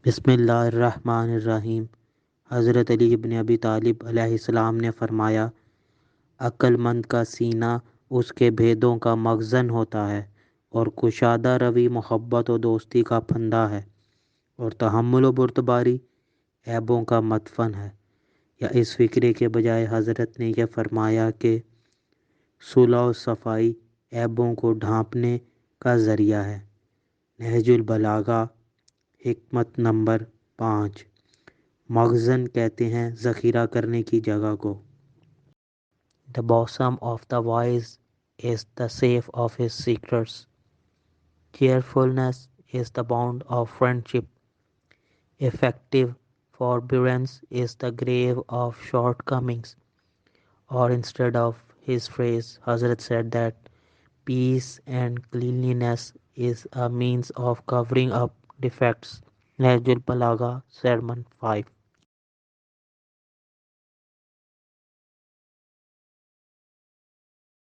बिस्मिल्लाहिर्रहमानिर्रहीम। हज़रत अली इब्न अबी तालिब अलैहिस्सलाम ने फरमाया, अक्लमंद का सीना उसके भेदों का मखजन होता है और कशादा रवि मोहब्बत और दोस्ती का फंदा है और तहम्मुल व बुर्दबारी ऐबों का मदफन है। या इस फ़िक्रे के बजाय हज़रत ने यह फरमाया कि सुलह और सफ़ाई ऐबों को ढांपने का ज़रिया है। नहजुल balagha हिकमत नंबर 5। मखजन कहते हैं ज़ख़ीरा करने की जगह को। The bosom of the wise is the safe of his secrets. Cheerfulness is the bond of friendship. Effective forbearance is the grave of shortcomings. Or instead of his phrase, Hazrat said that peace and cleanliness is a means of covering up defects. Nahjul balagha, Sermon 5.